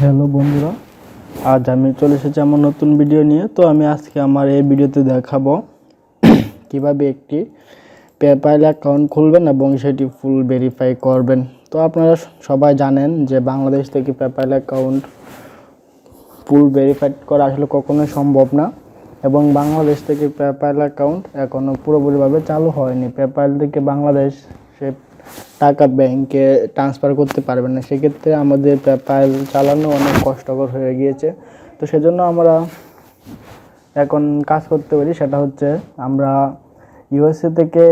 Hello বন্ধুরা, আজ আমি চলে এসেছি আমার নতুন ভিডিও নিয়ে। তো আমি আজকে আমার এই ভিডিওতে দেখাবো কিভাবে একটি পেপ্যাল অ্যাকাউন্ট খুলবেন এবং সেটি ফুল ভেরিফাই করবেন। তো আপনারা সবাই জানেন যে বাংলাদেশ থেকে পেপ্যাল অ্যাকাউন্ট ফুল ভেরিফাইড করা আসলে কখনোই সম্ভব না, এবং বাংলাদেশ থেকে পেপ্যাল অ্যাকাউন্ট এখনও পুরোপুরিভাবে চালু হয়নি। পেপ্যাল থেকে বাংলাদেশ সে টাকা ব্যাংকে ট্রান্সফার করতে পারবে না, সেক্ষেত্রে আমাদের পেপ্যাল চালানো অনেক কষ্টকর হয়ে গিয়েছে। তো সেজন্য আমরা এখন কাজ করতে পারি, সেটা হচ্ছে আমরা ইউএসএ থেকে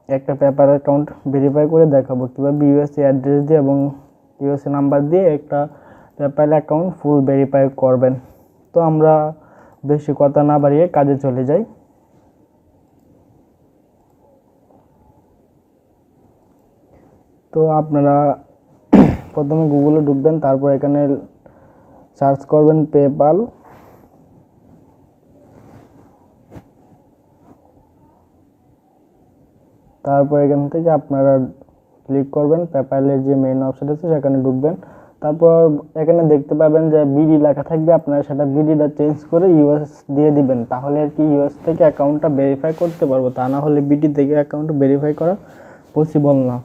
একটা পেপ্যাল অ্যাকাউন্ট ভেরিফাই করে দেখাবো কীভাবে ইউএসএ অ্যাড্রেস দিয়ে এবং ইউএসএ নাম্বার দিয়ে একটা পেপ্যাল অ্যাকাউন্ট ফুল ভেরিফাই করবেন। তো আমরা বেশি কথা না বাড়িয়ে কাজে চলে যাই। তো আপনারা প্রথমে গুগলে ঢুকবেন, তারপর এখানে সার্চ করবেন পেপ্যাল। তারপর এখান থেকে আপনারা ক্লিক করবেন পেপ্যালের যে মেইন অপশন আছে সেখানে ঢুকবেন। তারপর এখানে দেখতে পাবেন যে বিডি লেখা থাকবে, আপনারা সেটা বিডিটা চেঞ্জ করে ইউএস দিয়ে দিবেন, তাহলে আর কি ইউএস থেকে অ্যাকাউন্টটা ভেরিফাই করতে পারবো। তা না হলে বিডি থেকে অ্যাকাউন্ট ভেরিফাই করা পসিবল না।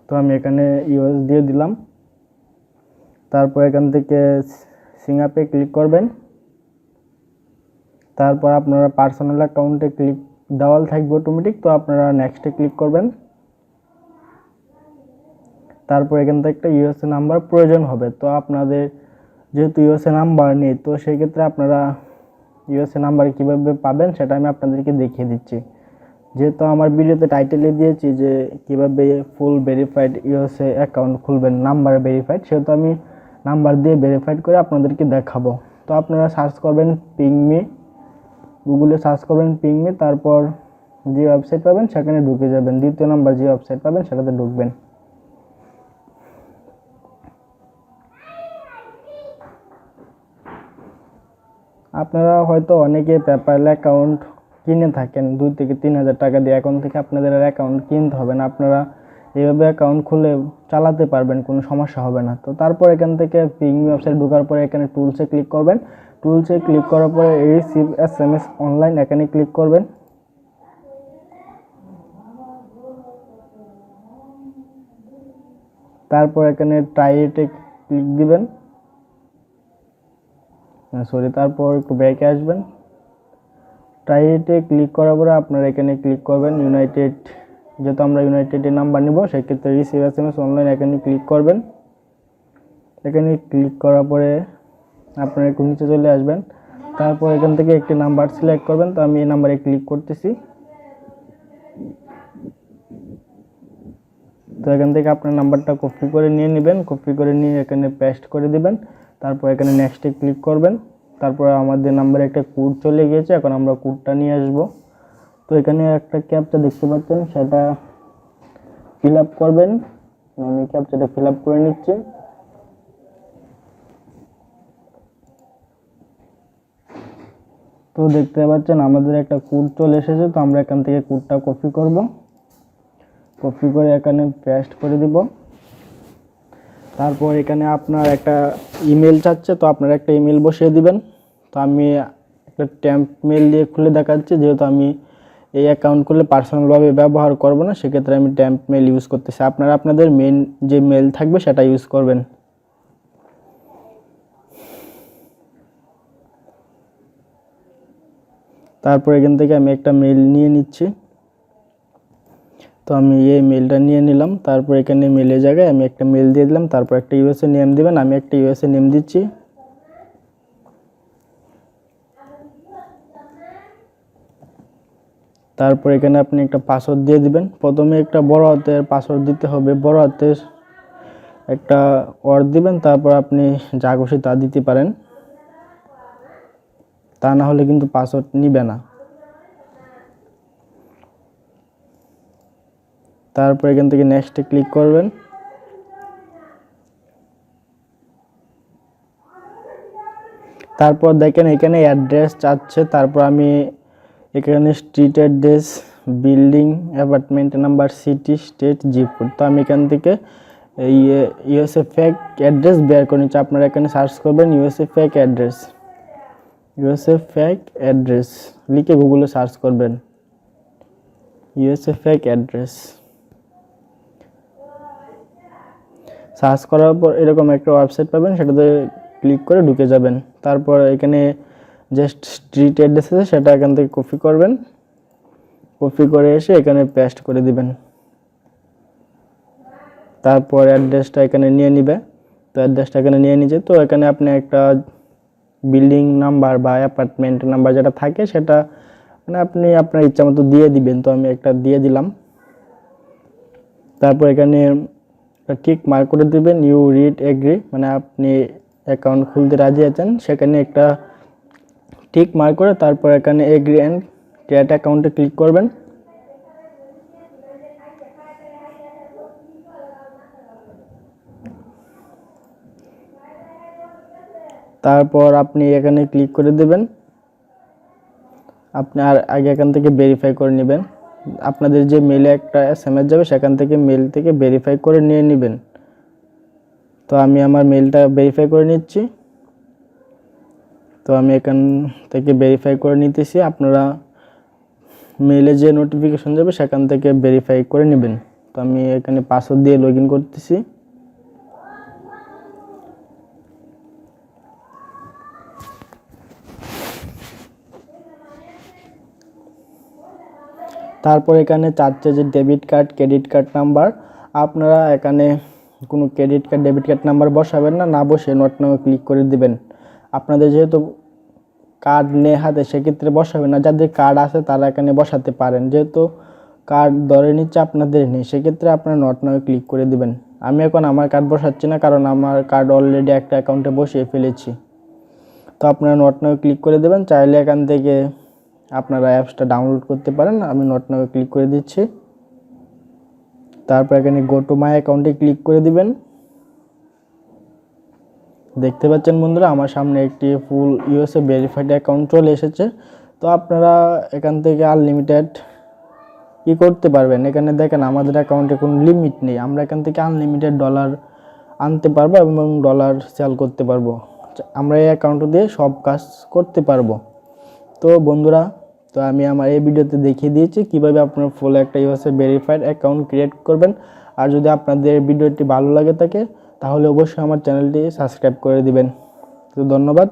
তো আমি এখানে ইউএস দিয়ে দিলাম। তারপর এখান থেকে সিঙ্গাপে ক্লিক করবেন। তারপর আপনারা পার্সোনাল অ্যাকাউন্টে ক্লিক দেওয়াল থাকবে অটোমেটিক, তো আপনারা নেক্সটে ক্লিক করবেন। তারপর এখান থেকে একটা ইউএসএ নাম্বার প্রয়োজন হবে। তো আপনাদের যেহেতু ইউএসএ নাম্বার নেই, তো সেক্ষেত্রে আপনারা ইউএসএ নাম্বার কীভাবে পাবেন সেটা আমি আপনাদেরকে দেখিয়ে দিচ্ছি। যেহেতু আমার ভিডিওতে টাইটেলে দিয়েছি যে কীভাবে ফুল ভেরিফাইড ইউএসএ অ্যাকাউন্ট খুলবেন নাম্বার ভেরিফাইড, সেহেতু আমি নাম্বার দিয়ে ভেরিফাইড করে আপনাদেরকে দেখাবো। তো আপনারা সার্চ করবেন পিংমি, গুগলে সার্চ করবেন পিংমি, তারপর যে ওয়েবসাইট পাবেন সেখানে ঢুকে যাবেন। দ্বিতীয় নাম্বার যে ওয়েবসাইট পাবেন সেটাতে ঢুকবেন। আপনারা হয়তো অনেকে পেপ্যাল অ্যাকাউন্ট কিনে থাকেন 2 থেকে 3 হাজার টাকা দিয়ে, এখন থেকে আপনাদের আর অ্যাকাউন্ট কিনতে হবে না, আপনারা এইভাবে অ্যাকাউন্ট খুলে চালাতে পারবেন, কোনো সমস্যা হবে না। তো তারপর এখান থেকে পিংমি ওয়েবসাইট ঢোকার পরে এখানে টুলসে ক্লিক করবেন। টুলসে ক্লিক করার পরে রিসিভ এসএমএস অনলাইন এখানে ক্লিক করবেন। তারপর এখানে ট্রাই ইটে ক্লিক দিবেন, তারপর একটু ব্যাকে আসবেন। ট্রাই ইটে ক্লিক করার পরে আপনারা এখানে ক্লিক করবেন ইউনাইটেড, যেহেতু আমরা ইউনাইটেডের নাম্বার নিব সেক্ষেত্রে রিসিভ এসএমএস অনলাইন এখানে ক্লিক করবেন। এখানে ক্লিক করার পরে আপনারা একটু নিচে চলে আসবেন। তারপর এখান থেকে একটি নাম্বার সিলেক্ট করবেন। তো আমি এই নাম্বারে ক্লিক করতেছি। তো এখান থেকে আপনার নাম্বারটা কপি করে নিয়ে নেবেন, কপি করে নিয়ে এখানে পেস্ট করে দিবেন। তারপর এখানে নেক্সটে ক্লিক করবেন। তারপর আমাদের নাম্বারে একটা কোড চলে গিয়েছে, এখন আমরা কোডটা নিয়ে আসব। তো এখানে একটা ক্যাপচা দেখতে পাচ্ছেন, সেটা ফিল আপ করবেন। আমি ক্যাপচাটা ফিল আপ করে নিচ্ছি। তো দেখতে পাচ্ছেন আমাদের একটা কোড চলে এসেছে। তো আমরা এখান থেকে কোডটা কপি করব, কপি করে এখানে পেস্ট করে দিব। তারপর এখানে আপনার একটা ইমেল চাচ্ছে, তো আপনারা একটা ইমেল বসিয়ে দিবেন। তো আমি একটা ট্যাম্প মেল দিয়ে খুলে দেখাচ্ছি, যেহেতু আমি এই অ্যাকাউন্ট খুলে পার্সোনালভাবে ব্যবহার করব না, সেক্ষেত্রে আমি ট্যাম্প মেল ইউজ করতেছি। আপনারা আপনাদের মেন যে মেল থাকবে সেটা ইউজ করবেন। তারপর এখান থেকে আমি একটা মেল নিয়ে নিচ্ছি। তো আমি এই মেলটা নিয়ে নিলাম। তারপর এখানে মেলের জায়গায় আমি একটা মেল দিয়ে দিলাম। তারপর একটা ইউএসএ নেম দিবেন, আমি একটা ইউএসএ নেম দিচ্ছি। তারপর এখানে আপনি একটা পাসওয়ার্ড দিয়ে দিবেন। প্রথমে একটা বড় হাতের পাসওয়ার্ড দিতে হবে, বড় হাতের একটা ওয়ার্ড দিবেন। তারপর আপনি যা খুশি তা দিতে পারেন, তা না হলে কিন্তু পাসওয়ার্ড নিবে না। তারপর এখান থেকে নেক্সটে ক্লিক করবেন। তারপর দেখেন এখানে অ্যাড্রেস চাচ্ছে, তারপর আমি এখানে street address, building, apartment number, city, state, zip code. তো আমি এখান থেকে এই ইউএসএ ফেক অ্যাড্রেস বের করে নিচ্ছে। আপনারা এখানে সার্চ করবেন USA fake address, USA fake address লিখে গুগলে সার্চ করবেন ইউএসএ ফেক অ্যাড্রেস। সার্চ করার পর এরকম একটা ওয়েবসাইট পাবেন, সেটাতে ক্লিক করে ঢুকে যাবেন। তারপর এখানে যে স্ট্রিট অ্যাড্রেস আছে সেটা এখান থেকে কপি করবেন, কপি করে এসে এখানে পেস্ট করে দিবেন। তারপর অ্যাড্রেসটা এখানে নিয়ে নিবে। তো অ্যাড্রেসটা এখানে নিয়ে নিচ্ছে। তো এখানে আপনি একটা বিল্ডিং নাম্বার বা অ্যাপার্টমেন্ট নাম্বার যেটা থাকে সেটা মানে আপনি আপনার ইচ্ছা মতো দিয়ে দিবেন। তো আমি একটা দিয়ে দিলাম। তারপর এখানে ঠিক মার্ক করে দিবেন ইউ রিড এগ্রি, মানে আপনি অ্যাকাউন্ট খুলতে রাজি আছেন, সেখানে একটা ঠিক মার্ক করে তারপর এখানে এগ্রি অ্যান্ড ক্রিয়েট অ্যাকাউন্টে ক্লিক করবেন। তারপর আপনি এখানে ক্লিক করে দেবেন। আপনি আর আগে এখান থেকে ভেরিফাই করে নেবেন। আপনাদের যে মেলে একটা এসএমএস যাবে সেখান থেকে মেল থেকে ভেরিফাই করে নিয়ে নেবেন। তো আমি আমার মেলটা ভেরিফাই করে নিচ্ছি। তো আমি এখান থেকে ভেরিফাই করে নিতেছি। আপনারা মেলে যে নোটিফিকেশন যাবে সেখান থেকে ভেরিফাই করে নেবেন। তো আমি এখানে পাসওয়ার্ড দিয়ে লগ ইন করতেছি। তারপর এখানে চাচ্ছে যে debit card, credit card number. আপনারা এখানে কোনো credit card, debit card number বসাবেন না, না বসে নট নাও ক্লিক করে দিবেন। আপনাদের যেহেতু কার্ড নেই হাতে সেক্ষেত্রে বসাবেন না, যাদের কার্ড আছে তারা এখানে বসাতে পারেন। যেহেতু কার্ড ধরে নিচ্ছে আপনাদের নেই, সেক্ষেত্রে আপনারা নট নাও ক্লিক করে দিবেন। আমি এখন আমার কার্ড বসাচ্ছি না, কারণ আমার কার্ড অলরেডি একটা অ্যাকাউন্টে বসিয়ে ফেলেছি। তো আপনারা নট নাও ক্লিক করে দেবেন। চাইলে এখান থেকে আপনারা অ্যাপসটা ডাউনলোড করতে পারেন। আমি নট নাও ক্লিক করে দিচ্ছি। তারপর এখানে গো টু মাই অ্যাকাউন্টে ক্লিক করে দিবেন। দেখতে পাচ্ছেন বন্ধুরা, আমার সামনে একটি ফুল ইউএসএ ভেরিফাইড অ্যাকাউন্ট চলে এসেছে। তো আপনারা এখান থেকে আনলিমিটেড কি করতে পারবেন। এখানে দেখেন আমাদের অ্যাকাউন্টে কোনো লিমিট নেই, আমরা এখান থেকে আনলিমিটেড ডলার আনতে পারবো এবং ডলার সেল করতে পারবো। আমরা এই অ্যাকাউন্ট দিয়ে সব কাজ করতে পারবো। তো বন্ধুরা, তো আমি আমার এই ভিডিওতে দেখিয়ে দিয়েছি কিভাবে আপনারা ফুল একটা ইউএসএ ভেরিফাইড অ্যাকাউন্ট ক্রিয়েট করবেন। আর যদি আপনাদের ভিডিওটি ভালো লাগে থাকে তাহলে অবশ্যই আমার চ্যানেলটি সাবস্ক্রাইব করে দিবেন। তো ধন্যবাদ।